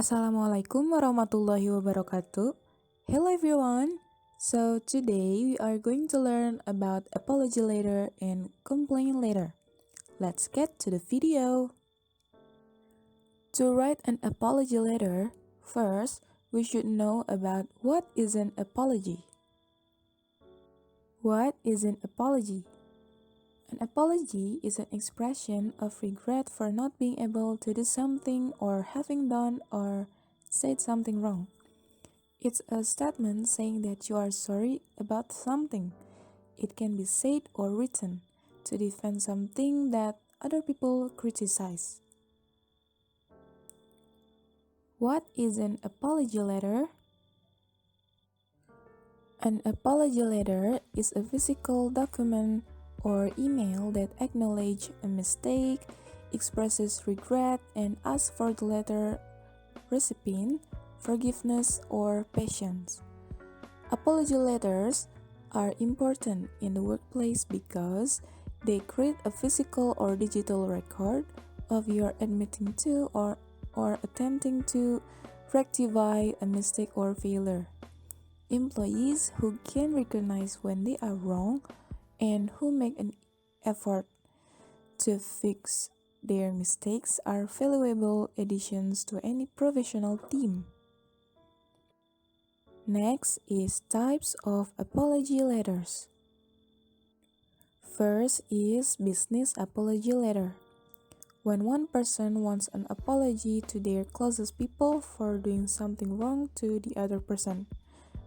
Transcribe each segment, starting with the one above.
Assalamualaikum warahmatullahi wabarakatuh. Hello everyone. So today we are going to learn about apology letter and complaint letter. Let's get to the video. To write an apology letter, first we should know about what is an apology. What is an apology? An apology is an expression of regret for not being able to do something or having done or said something wrong. It's a statement saying that you are sorry about something. It can be said or written to defend something that other people criticize. What is an apology letter? An apology letter is a physical document or email that acknowledges a mistake, expresses regret, and asks for the letter recipient forgiveness or patience. Apology letters are important in the workplace because they create a physical or digital record of your admitting to or attempting to rectify a mistake or failure. Employees who can recognize when they are wrong and who make an effort to fix their mistakes are valuable additions to any professional team. Next is types of apology letters. First is business apology letter. When one person wants an apology to their closest people for doing something wrong to the other person.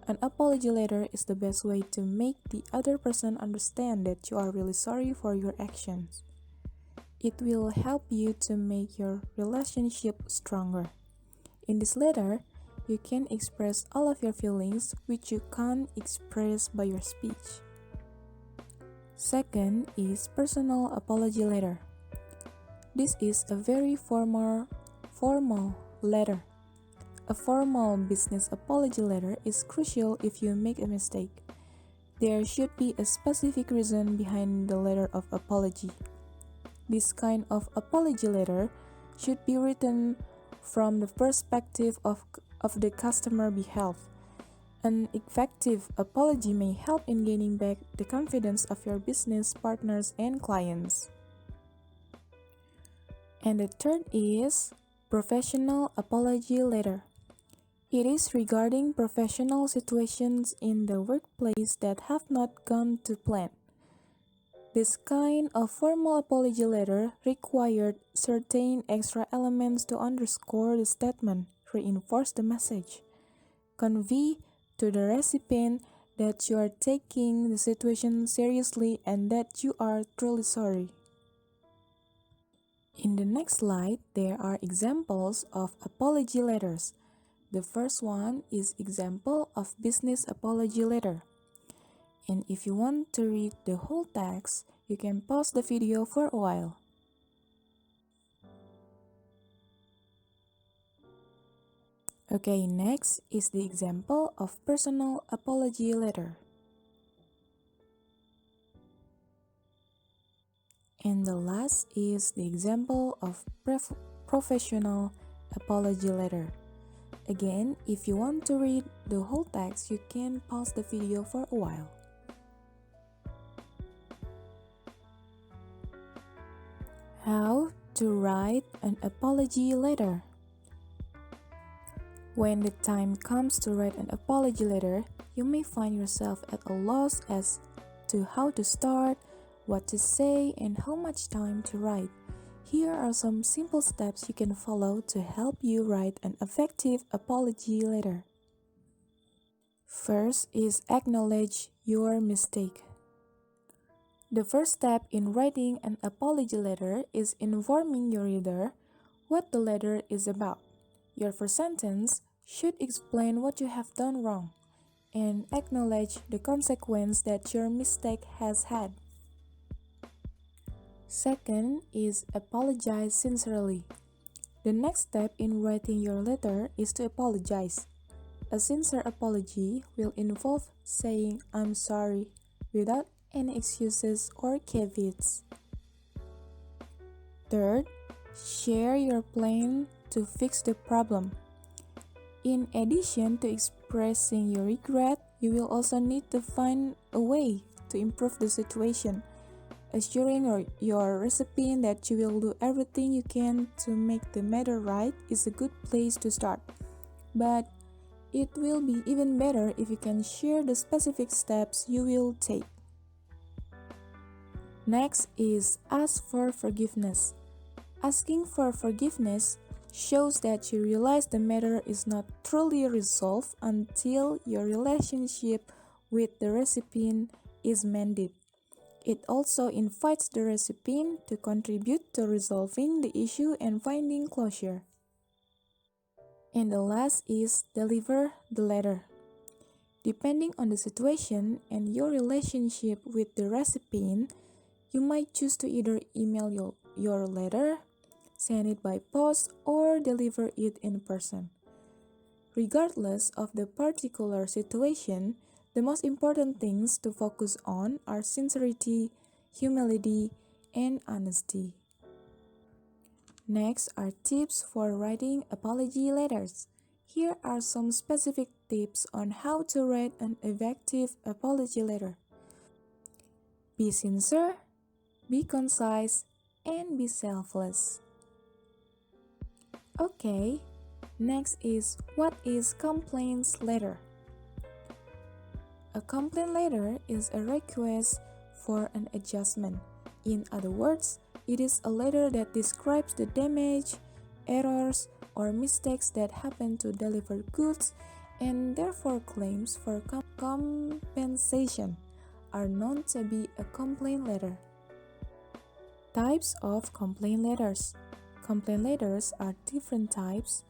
An apology letter is the best way to make the other person understand that you are really sorry for your actions. It will help you to make your relationship stronger. In this letter, you can express all of your feelings which you can't express by your speech. Second is personal apology letter. This is a very formal letter. A formal business apology letter is crucial if you make a mistake. There should be a specific reason behind the letter of apology. This kind of apology letter should be written from the perspective of the customer behalf. An effective apology may help in gaining back the confidence of your business partners and clients. And the third is professional apology letter. It is regarding professional situations in the workplace that have not gone to plan. This kind of formal apology letter required certain extra elements to underscore the statement, reinforce the message, convey to the recipient that you are taking the situation seriously and that you are truly sorry. In the next slide, there are examples of apology letters. The first one is example of business apology letter. And if you want to read the whole text, you can pause the video for a while. Okay, next is the example of personal apology letter. And the last is the example of professional apology letter. Again, if you want to read the whole text, you can pause the video for a while. How to write an apology letter. When the time comes to write an apology letter, you may find yourself at a loss as to how to start, what to say, and how much time to write. Here are some simple steps you can follow to help you write an effective apology letter. First is acknowledge your mistake. The first step in writing an apology letter is informing your reader what the letter is about. Your first sentence should explain what you have done wrong and acknowledge the consequence that your mistake has had. Second is apologize sincerely. The next step in writing your letter is to apologize. A sincere apology will involve saying "I'm sorry" without any excuses or caveats. Third, share your plan to fix the problem. In addition to expressing your regret, you will also need to find a way to improve the situation. Assuring your recipient that you will do everything you can to make the matter right is a good place to start. But it will be even better if you can share the specific steps you will take. Next is ask for forgiveness. Asking for forgiveness shows that you realize the matter is not truly resolved until your relationship with the recipient is mended. It also invites the recipient to contribute to resolving the issue and finding closure. And the last is deliver the letter. Depending on the situation and your relationship with the recipient, you might choose to either email your letter, send it by post, or deliver it in person. Regardless of the particular situation, the most important things to focus on are sincerity, humility, and honesty. Next are tips for writing apology letters. Here are some specific tips on how to write an effective apology letter. Be sincere, be concise, and be selfless. Okay, next is what is complaints letter? A complaint letter is a request for an adjustment. In other words, it is a letter that describes the damage, errors, or mistakes that happen to delivered goods and therefore claims for compensation are known to be a complaint letter. Types of complaint letters. Complaint letters are different types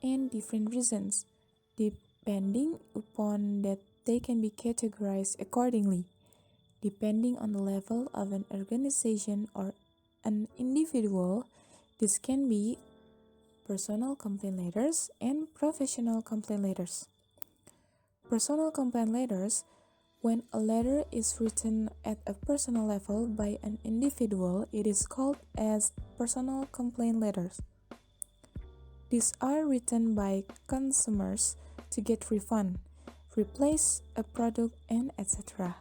and different reasons, depending upon that they can be categorized accordingly, depending on the level of an organization or an individual. This can be personal complaint letters and professional complaint letters. Personal complaint letters, when a letter is written at a personal level by an individual, it is called as personal complaint letters. These are written by consumers to get refund, replace a product, and etc.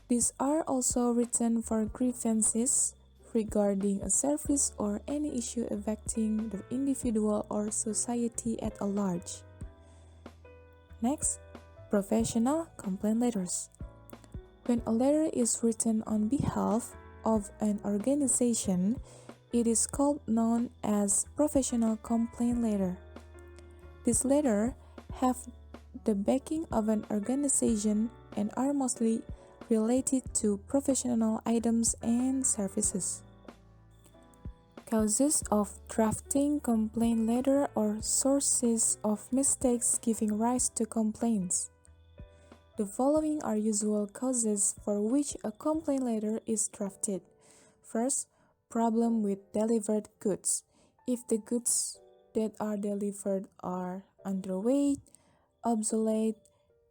These are also written for grievances regarding a service or any issue affecting the individual or society at large. Next, professional complaint letters. When a letter is written on behalf of an organization, it is known as professional complaint letter. This letter have the backing of an organization and are mostly related to professional items and services. Causes of drafting complaint letter or sources of mistakes giving rise to complaints. The following are usual causes for which a complaint letter is drafted. First, problem with delivered goods. If the goods that are delivered are underweight, obsolete,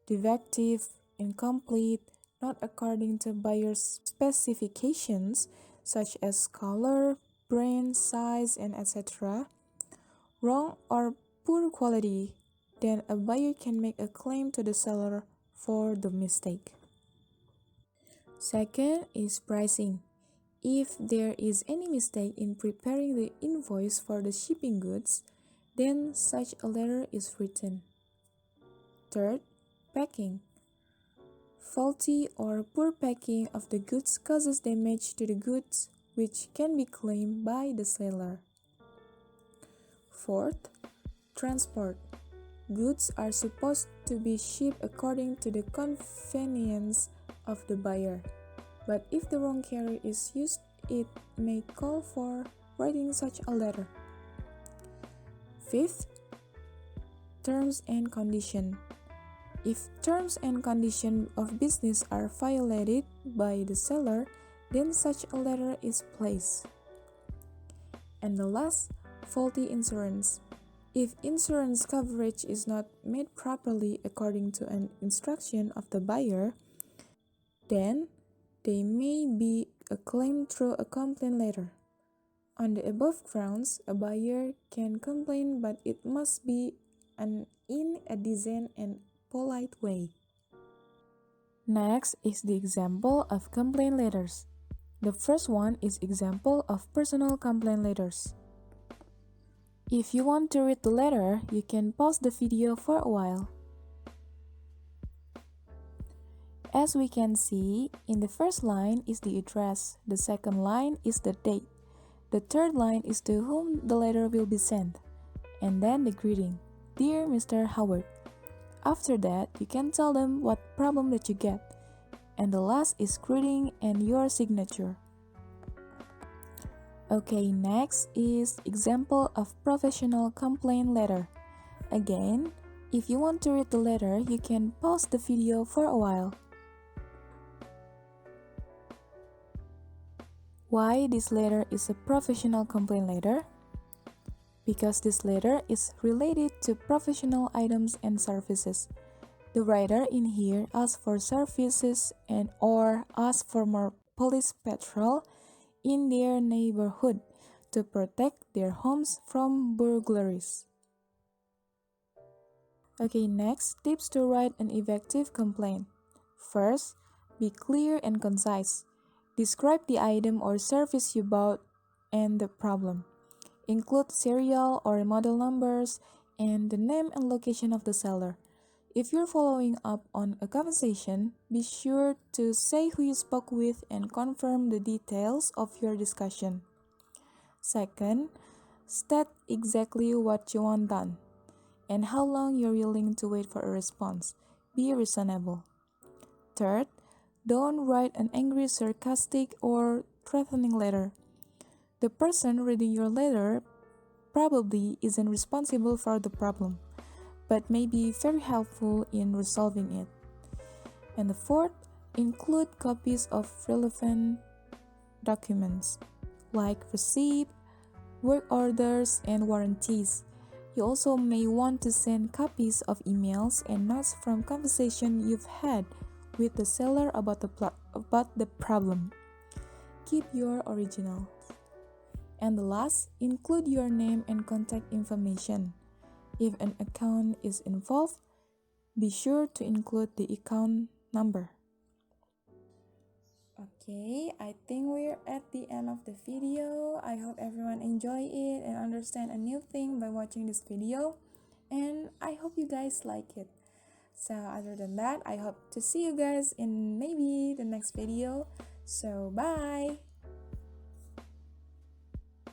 defective, incomplete, not according to buyer's specifications such as color, brand, size, and etc., wrong or poor quality, then a buyer can make a claim to the seller for the mistake. Second is pricing. If there is any mistake in preparing the invoice for the shipping goods, then such a letter is written. Third, packing. Faulty or poor packing of the goods causes damage to the goods, which can be claimed by the seller. Fourth, transport. Goods are supposed to be shipped according to the convenience of the buyer, but if the wrong carrier is used, it may call for writing such a letter. Fifth, terms and conditions. If terms and conditions of business are violated by the seller, then such a letter is placed. And the last, faulty insurance. If insurance coverage is not made properly according to an instruction of the buyer, then there may be a claim through a complaint letter. On the above grounds, a buyer can complain, but it must be in a decent and polite way. Next is the example of complaint letters. The first one is example of personal complaint letters. If you want to read the letter, you can pause the video for a while. As we can see, in the first line is the address, the second line is the date, the third line is to whom the letter will be sent, and then the greeting, Dear Mr. Howard. After that, you can tell them what problem that you get, and the last is greeting and your signature. Okay, next is example of professional complaint letter. Again, if you want to read the letter, you can pause the video for a while. Why this letter is a professional complaint letter? Because this letter is related to professional items and services. The writer in here asks for services and or asks for more police patrol in their neighborhood to protect their homes from burglaries. Okay, next, tips to write an effective complaint. First, be clear and concise. Describe the item or service you bought and the problem. Include serial or model numbers and the name and location of the seller. If you're following up on a conversation, be sure to say who you spoke with and confirm the details of your discussion. Second, state exactly what you want done and how long you're willing to wait for a response. Be reasonable. Third, don't write an angry, sarcastic, or threatening letter. The person reading your letter probably isn't responsible for the problem, but may be very helpful in resolving it. And the fourth, include copies of relevant documents like receipt, work orders, and warranties. You also may want to send copies of emails and notes from conversation you've had with the seller about the problem. Keep your original. And the last, include your name and contact information. If an account is involved, be sure to include the account number. Okay, I think we're at the end of the video. I hope everyone enjoy it and understand a new thing by watching this video. And I hope you guys like it. So other than that, I hope to see you guys in maybe the next video. So bye!